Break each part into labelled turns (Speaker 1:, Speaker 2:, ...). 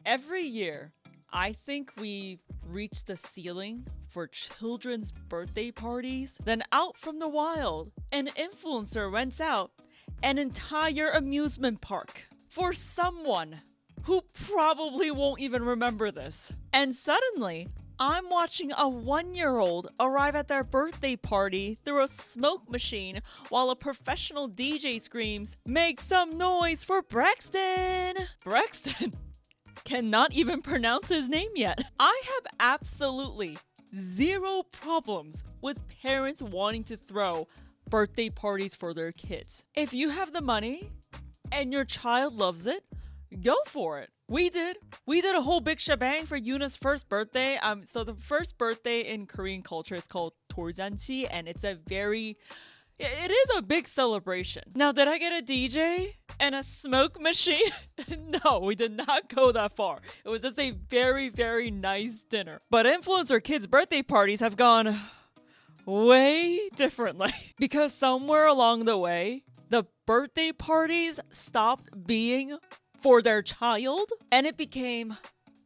Speaker 1: Every year, I think we reach the ceiling for children's birthday parties. Then out from the wild, an influencer rents out an entire amusement park for someone who probably won't even remember this. And suddenly, I'm watching a 1-year-old arrive at their birthday party through a smoke machine while a professional DJ screams, "Make some noise for Braxton!" Braxton cannot even pronounce his name yet. I have absolutely zero problems with parents wanting to throw birthday parties for their kids. If you have the money and your child loves it, go for it. We did a whole big shebang for Yuna's first birthday. So the first birthday in Korean culture is called 돌잔치, and it is a big celebration. Now, did I get a DJ and a smoke machine? No, we did not go that far. It was just a very, very nice dinner. But influencer kids' birthday parties have gone way differently. Because somewhere along the way, the birthday parties stopped being for their child and it became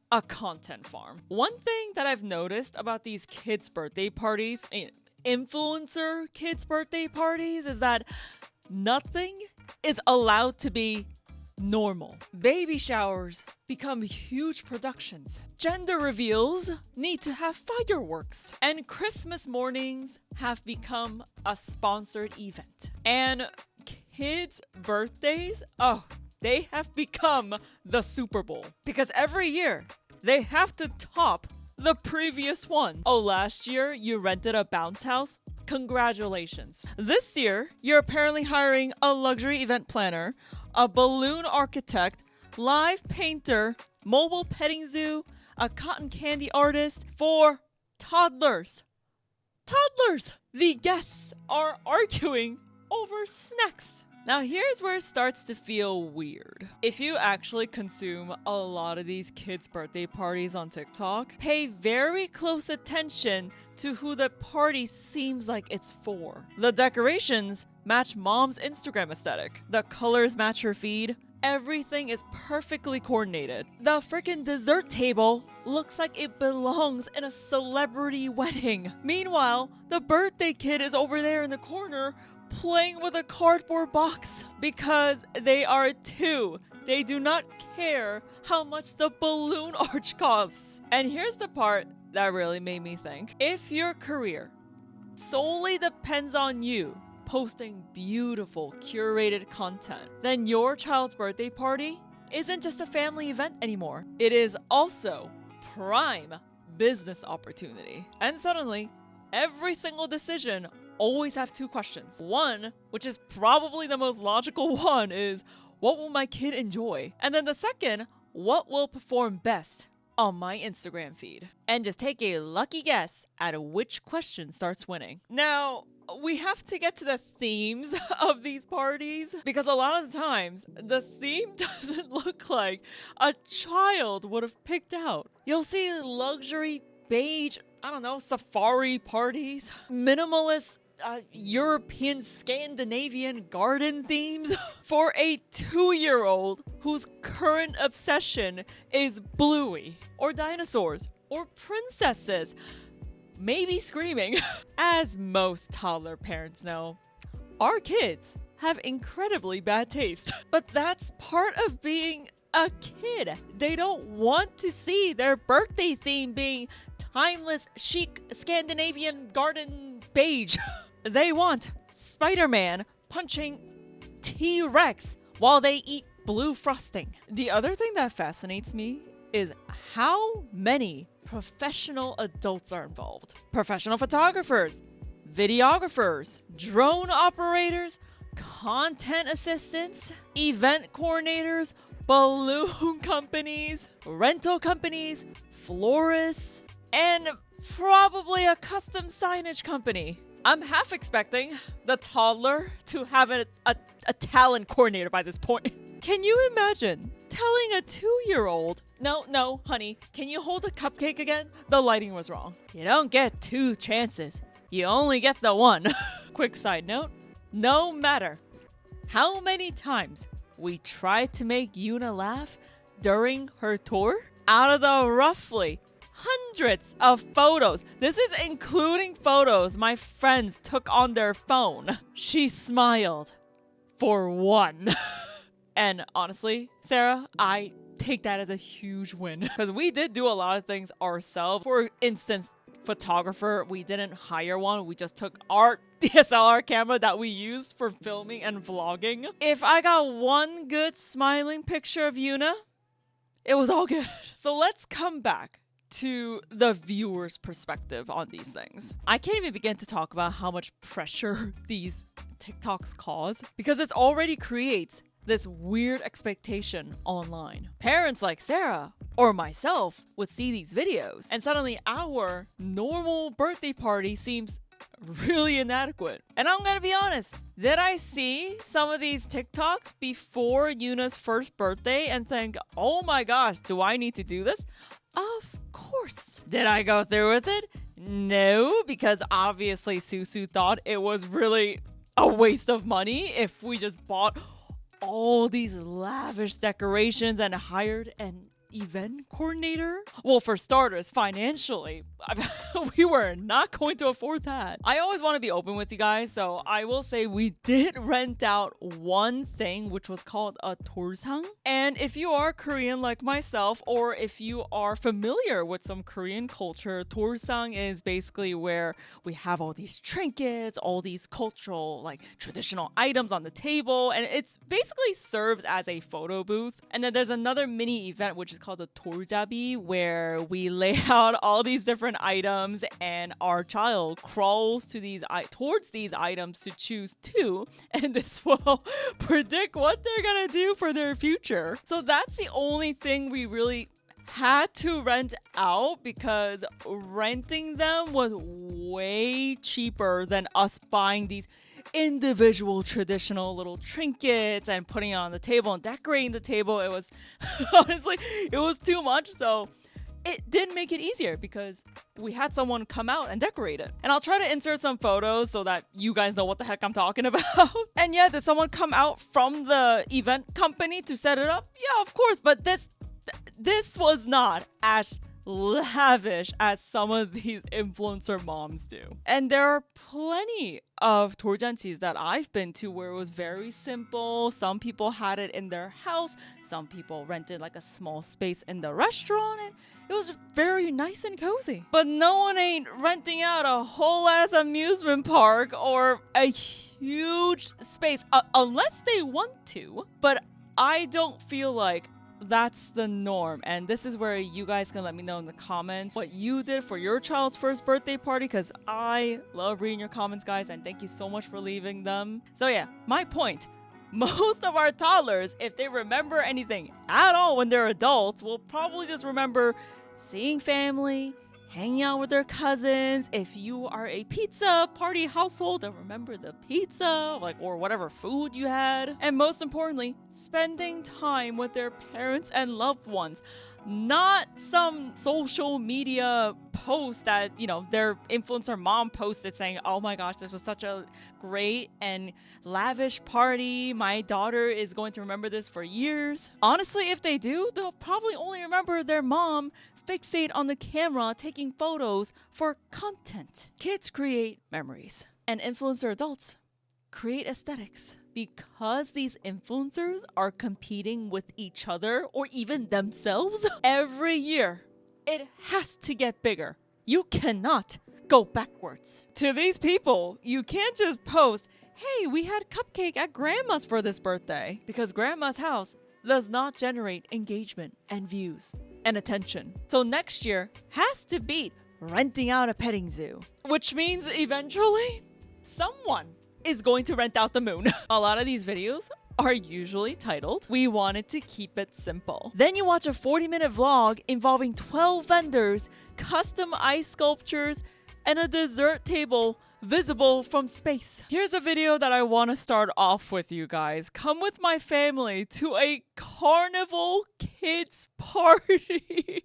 Speaker 1: a content farm. One thing that I've noticed about these kids' birthday parties, influencer kids' birthday parties, is that nothing is allowed to be normal. Baby showers become huge productions. Gender reveals need to have fireworks. And Christmas mornings have become a sponsored event. And kids' birthdays, they have become the Super Bowl. Because every year, they have to top the previous one. Oh, last year you rented a bounce house? Congratulations. This year, you're apparently hiring a luxury event planner, a balloon architect, live painter, mobile petting zoo, a cotton candy artist for toddlers. Toddlers! The guests are arguing over snacks. Now here's where it starts to feel weird. If you actually consume a lot of these kids' birthday parties on TikTok, pay very close attention to who the party seems like it's for. The decorations match mom's Instagram aesthetic. The colors match her feed. Everything is perfectly coordinated. The freaking dessert table looks like it belongs in a celebrity wedding. Meanwhile, the birthday kid is over there in the corner playing with a cardboard box because they are 2. They do not care how much the balloon arch costs. And here's the part that really made me think. If your career solely depends on you posting beautiful, curated content, then your child's birthday party isn't just a family event anymore. It is also prime business opportunity. And suddenly, every single decision always have 2 questions. One, which is probably the most logical one, is what will my kid enjoy? And then the second, what will perform best on my Instagram feed? And just take a lucky guess at which question starts winning. Now, we have to get to the themes of these parties because a lot of the times the theme doesn't look like a child would have picked out. You'll see luxury beige, safari parties, minimalist European Scandinavian garden themes for a 2-year-old whose current obsession is Bluey or dinosaurs or princesses, maybe screaming. As most toddler parents know, our kids have incredibly bad taste. But that's part of being a kid. They don't want to see their birthday theme being timeless, chic, Scandinavian garden beige. They want Spider-Man punching T-Rex while they eat blue frosting. The other thing that fascinates me is how many professional adults are involved. Professional photographers, videographers, drone operators, content assistants, event coordinators, balloon companies, rental companies, florists, and probably a custom signage company. I'm half expecting the toddler to have a talent coordinator by this point. Can you imagine telling a 2-year-old, no, honey, can you hold a cupcake again? The lighting was wrong. You don't get 2 chances. You only get the 1. Quick side note, no matter how many times we try to make Yuna laugh, during her tour. Out of the roughly hundreds of photos, this is including photos my friends took on their phone, she smiled for one. And honestly, Sarah, I take that as a huge win because we did do a lot of things ourselves. For instance, photographer, we didn't hire one. We just took our DSLR camera that we use for filming and vlogging. If I got one good smiling picture of Yuna, it was all good. So let's come back to the viewer's perspective on these things. I can't even begin to talk about how much pressure these TikToks cause because it already creates this weird expectation online. Parents like Sarah or myself would see these videos and suddenly our normal birthday party seems really inadequate. And I'm gonna be honest, did I see some of these TikToks before Yuna's first birthday and think, oh my gosh, do I need to do this? Of course. Did I go through with it? No, because obviously Susu thought it was really a waste of money if we just bought all these lavish decorations and hired an event coordinator. Well, for starters, financially, we were not going to afford that. I always want to be open with you guys, so I will say we did rent out one thing, which was called a torsang. And if you are Korean like myself, or if you are familiar with some Korean culture, torsang is basically where we have all these trinkets, all these cultural, like traditional items on the table, and it's basically serves as a photo booth. And then there's another mini event, which is called the torjabi, where we lay out all these different items and our child crawls to towards these items to choose two, and this will predict what they're gonna do for their future. So that's the only thing we really had to rent out because renting them was way cheaper than us buying these individual traditional little trinkets and putting it on the table and decorating the table. It was honestly, it was too much. So it did make it easier because we had someone come out and decorate it. And I'll try to insert some photos so that you guys know what the heck I'm talking about. And yeah, did someone come out from the event company to set it up? Yeah, of course. But this was not as lavish as some of these influencer moms do. And there are plenty of 돌잔치s that I've been to where it was very simple. Some people had it in their house. Some people rented like a small space in the restaurant, and it was very nice and cozy. But no one ain't renting out a whole ass amusement park or a huge space unless they want to. But I don't feel like that's the norm, and this is where you guys can let me know in the comments what you did for your child's first birthday party, because I love reading your comments, guys, and thank you so much for leaving them. So yeah, my point, most of our toddlers, if they remember anything at all when they're adults, will probably just remember seeing family, hanging out with their cousins. If you are a pizza party household, then remember the pizza, or whatever food you had. And most importantly, spending time with their parents and loved ones. Not some social media post that, their influencer mom posted saying, oh my gosh, this was such a great and lavish party. My daughter is going to remember this for years. Honestly, if they do, they'll probably only remember their mom fixate on the camera taking photos for content. Kids create memories, and influencer adults create aesthetics. Because these influencers are competing with each other or even themselves every year, it has to get bigger. You cannot go backwards. To these people, you can't just post, hey, we had cupcake at grandma's for this birthday, because grandma's house does not generate engagement and views and attention. So next year has to beat renting out a petting zoo, which means eventually someone is going to rent out the moon. A lot of these videos are usually titled, "We wanted to keep it simple." Then you watch a 40-minute vlog involving 12 vendors, custom ice sculptures, and a dessert table visible from space. Here's a video that I want to start off with, you guys. Come with my family to a carnival kids party.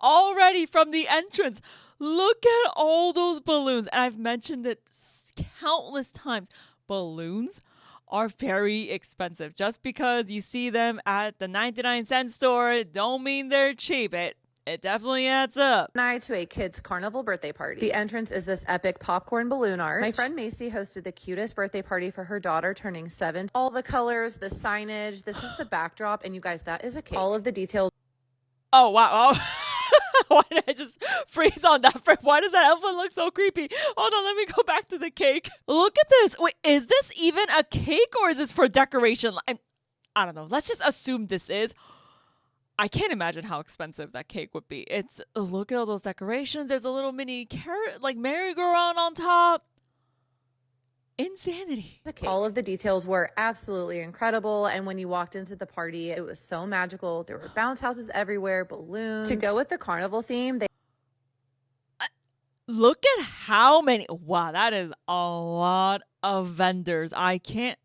Speaker 1: Already from the entrance, look at all those balloons. And I've mentioned it countless times. Balloons are very expensive. Just because you see them at the 99-cent store don't mean they're cheap. It definitely adds up.
Speaker 2: To a kid's carnival birthday party. The entrance is this epic popcorn balloon arch. My friend Macy hosted the cutest birthday party for her daughter turning 7. All the colors, the signage, this is the backdrop, and you guys, that is a cake. All of the details.
Speaker 1: Oh, wow. Oh. Why did I just freeze on that? Why does that elephant look so creepy? Hold on, let me go back to the cake. Look at this. Wait, is this even a cake or is this for decoration? I don't know. Let's just assume this is. I can't imagine how expensive that cake would be. Look at all those decorations. There's a little mini carrot, like merry-go-round on top. Insanity.
Speaker 2: All of the details were absolutely incredible. And when you walked into the party, it was so magical. There were bounce houses everywhere, balloons. To go with the carnival theme, they
Speaker 1: look at how many. Wow, that is a lot of vendors. I can't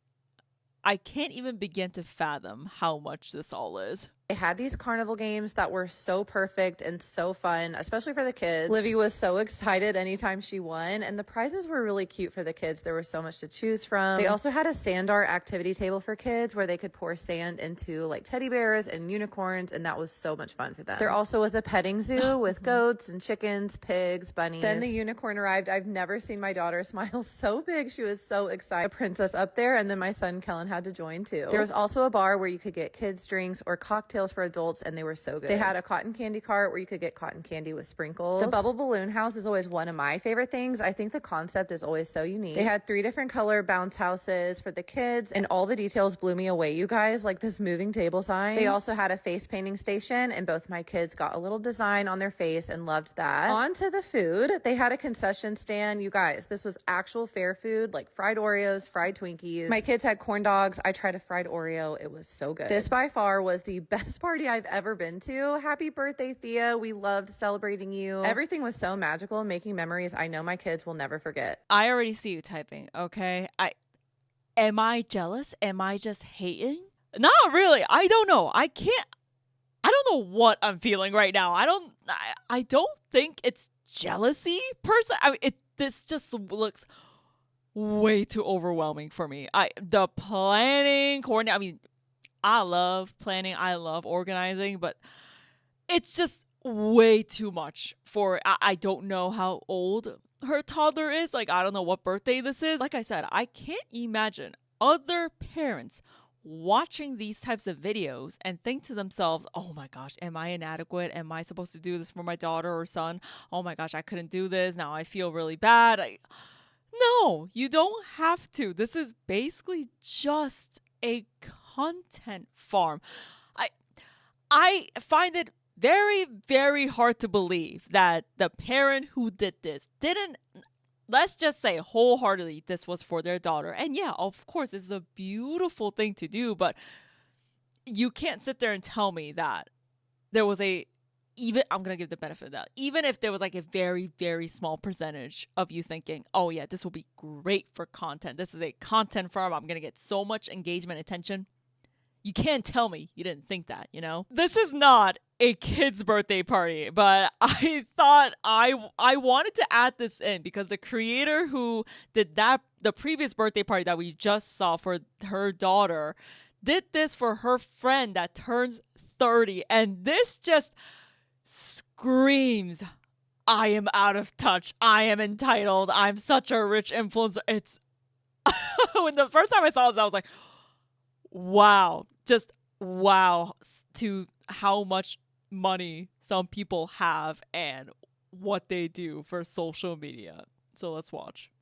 Speaker 1: even begin to fathom how much this all is.
Speaker 2: They had these carnival games that were so perfect and so fun, especially for the kids. Livy was so excited anytime she won, and the prizes were really cute for the kids. There was so much to choose from. They also had a sand art activity table for kids where they could pour sand into like teddy bears and unicorns, and that was so much fun for them. There also was a petting zoo with goats and chickens, pigs, bunnies. Then the unicorn arrived. I've never seen my daughter smile so big. She was so excited. A princess up there, and then my son Kellen had to join too. There was also a bar where you could get kids drinks or cocktails for adults, and they were so good. They had a cotton candy cart where you could get cotton candy with sprinkles. The bubble balloon house is always one of my favorite things. I think the concept is always so unique. They had 3 different color bounce houses for the kids, and all the details blew me away, you guys, like this moving table sign. They also had a face painting station, and both my kids got a little design on their face and loved that. On to the food. They had a concession stand. You guys, this was actual fair food, like fried Oreos, fried Twinkies. My kids had corn dogs. I tried a fried Oreo. It was so good. This by far was the best party I've ever been to. Happy birthday, Thea. We loved celebrating you. Everything was so magical, making memories I know my kids will never forget.
Speaker 1: I already see you typing, okay? Am I jealous? Am I just hating? Not really. I don't know. I don't know what I'm feeling right now. I don't think it's jealousy per se. I mean, this just looks way too overwhelming for me. The planning, coordinating, I mean, I love planning, I love organizing, but it's just way too much for, I don't know how old her toddler is. Like, I don't know what birthday this is. Like I said, I can't imagine other parents watching these types of videos and think to themselves, oh my gosh, am I inadequate? Am I supposed to do this for my daughter or son? Oh my gosh, I couldn't do this. Now I feel really bad. No, you don't have to. This is basically just a content farm. I find it very, very hard to believe that the parent who did this didn't, let's just say wholeheartedly, this was for their daughter. And yeah, of course, it's a beautiful thing to do, but you can't sit there and tell me that there was I'm going to give the benefit of that. Even if there was like a very, very small percentage of you thinking, oh yeah, this will be great for content. This is a content farm. I'm going to get so much engagement, attention. You can't tell me you didn't think that, you know? This is not a kid's birthday party, but I thought I wanted to add this in because the creator who did the previous birthday party that we just saw for her daughter, did this for her friend that turns 30. And this just screams, I am out of touch. I am entitled. I'm such a rich influencer. It's when the first time I saw this, I was like, wow, just wow to how much money some people have and what they do for social media. So let's watch.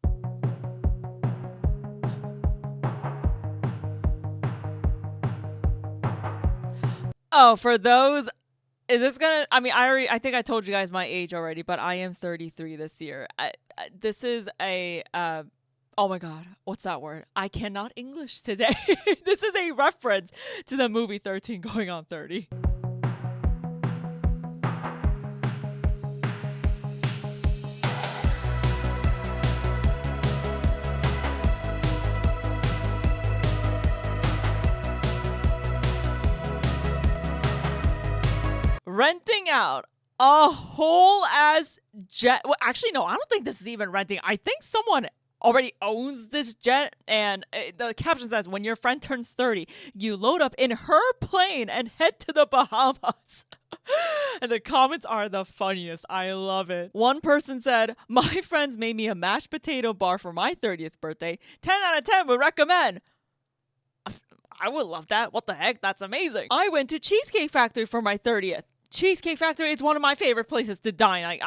Speaker 1: Oh, for those, is this gonna, I mean, I think I told you guys my age already, but I am 33 this year. This is a, oh my God, what's that word? I cannot English today. This is a reference to the movie 13 going on 30. Renting out a whole ass jet. Well, actually, no, I don't think this is even renting. I think someone already owns this jet. And the caption says, when your friend turns 30, you load up in her plane and head to the Bahamas. And the comments are the funniest. I love it. One person said, my friends made me a mashed potato bar for my 30th birthday. 10 out of 10 would recommend. I would love that. What the heck? That's amazing. I went to Cheesecake Factory for my 30th. Cheesecake Factory is one of my favorite places to dine.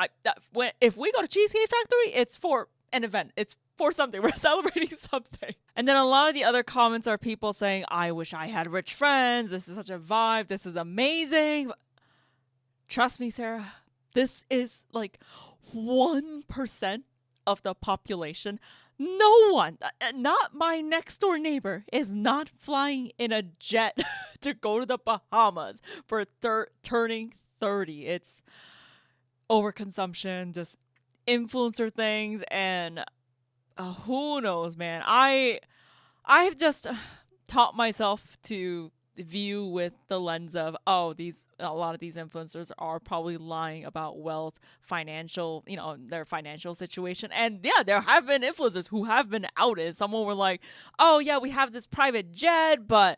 Speaker 1: If we go to Cheesecake Factory, it's for an event. It's for something. We're celebrating something. And then a lot of the other comments are people saying, I wish I had rich friends. This is such a vibe. This is amazing. Trust me, Sarah, this is like 1% of the population. No one, not my next door neighbor, is not flying in a jet to go to the Bahamas for turning 30. It's overconsumption, just influencer things, and who knows, man. I have just taught myself to view with the lens of, a lot of these influencers are probably lying about wealth, financial, their financial situation. And yeah, there have been influencers who have been outed. Someone were like, oh yeah, we have this private jet, but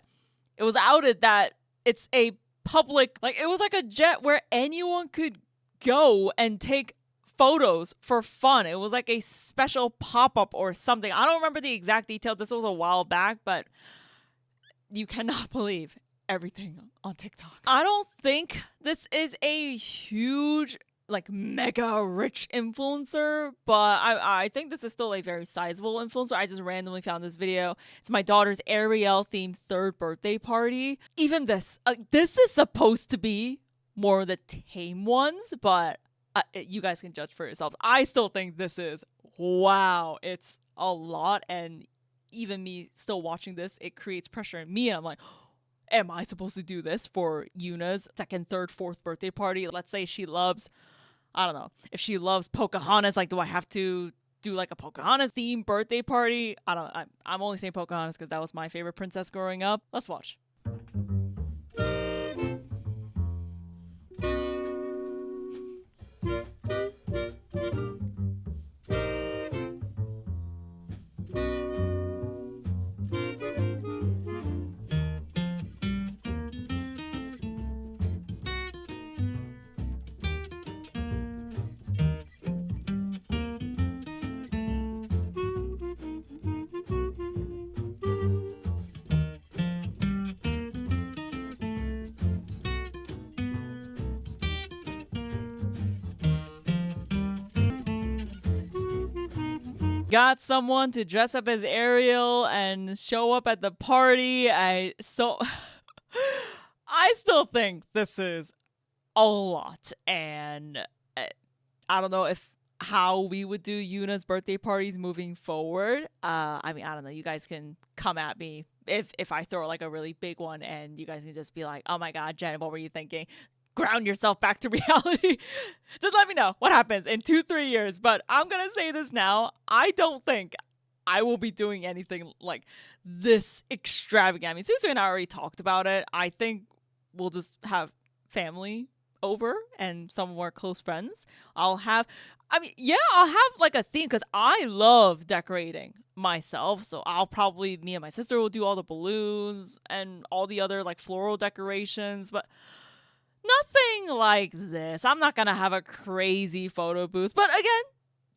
Speaker 1: it was outed that it's a public, it was like a jet where anyone could go and take photos for fun. It was like a special pop-up or something. I don't remember the exact details. This was a while back, but you cannot believe everything on TikTok. I don't think this is a huge, mega rich influencer, but I think this is still a very sizable influencer. I just randomly found this video. It's my daughter's Ariel themed 3rd birthday party. Even this is supposed to be more of the tame ones, but you guys can judge for yourselves. I still think this is, wow, it's a lot. And even me still watching this, it creates pressure in me. And I'm like, am I supposed to do this for Yuna's 2nd, 3rd, 4th birthday party? Let's say she loves, I don't know, if she loves Pocahontas, do I have to do a Pocahontas themed birthday party? I'm only saying Pocahontas because that was my favorite princess growing up. Let's watch. Got someone to dress up as Ariel and show up at the party. I still think this is a lot, and I don't know how we would do Yuna's birthday parties moving forward. I don't know. You guys can come at me if I throw a really big one, and you guys can just be like, "Oh my God, Jen, what were you thinking?" Ground yourself back to reality. Just let me know what happens in 2-3 years. But I'm gonna say this now. I don't think I will be doing anything like this extravagant. I mean, Susu and I already talked about it. I think we'll just have family over and some of our close friends. I'll have a theme because I love decorating myself. So me and my sister will do all the balloons and all the other floral decorations. But nothing like this. I'm not going to have a crazy photo booth. But again,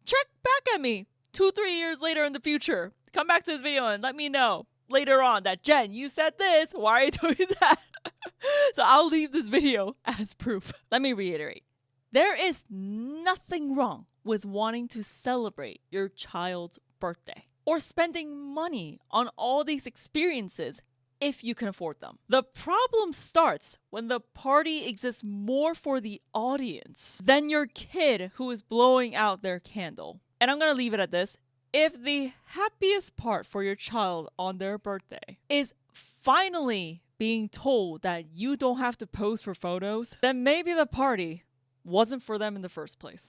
Speaker 1: check back at me 2-3 years later in the future. Come back to this video and let me know later on that, Jen, you said this. Why are you doing that? So I'll leave this video as proof. Let me reiterate. There is nothing wrong with wanting to celebrate your child's birthday or spending money on all these experiences if you can afford them. The problem starts when the party exists more for the audience than your kid who is blowing out their candle. And I'm going to leave it at this. If the happiest part for your child on their birthday is finally being told that you don't have to pose for photos, then maybe the party wasn't for them in the first place.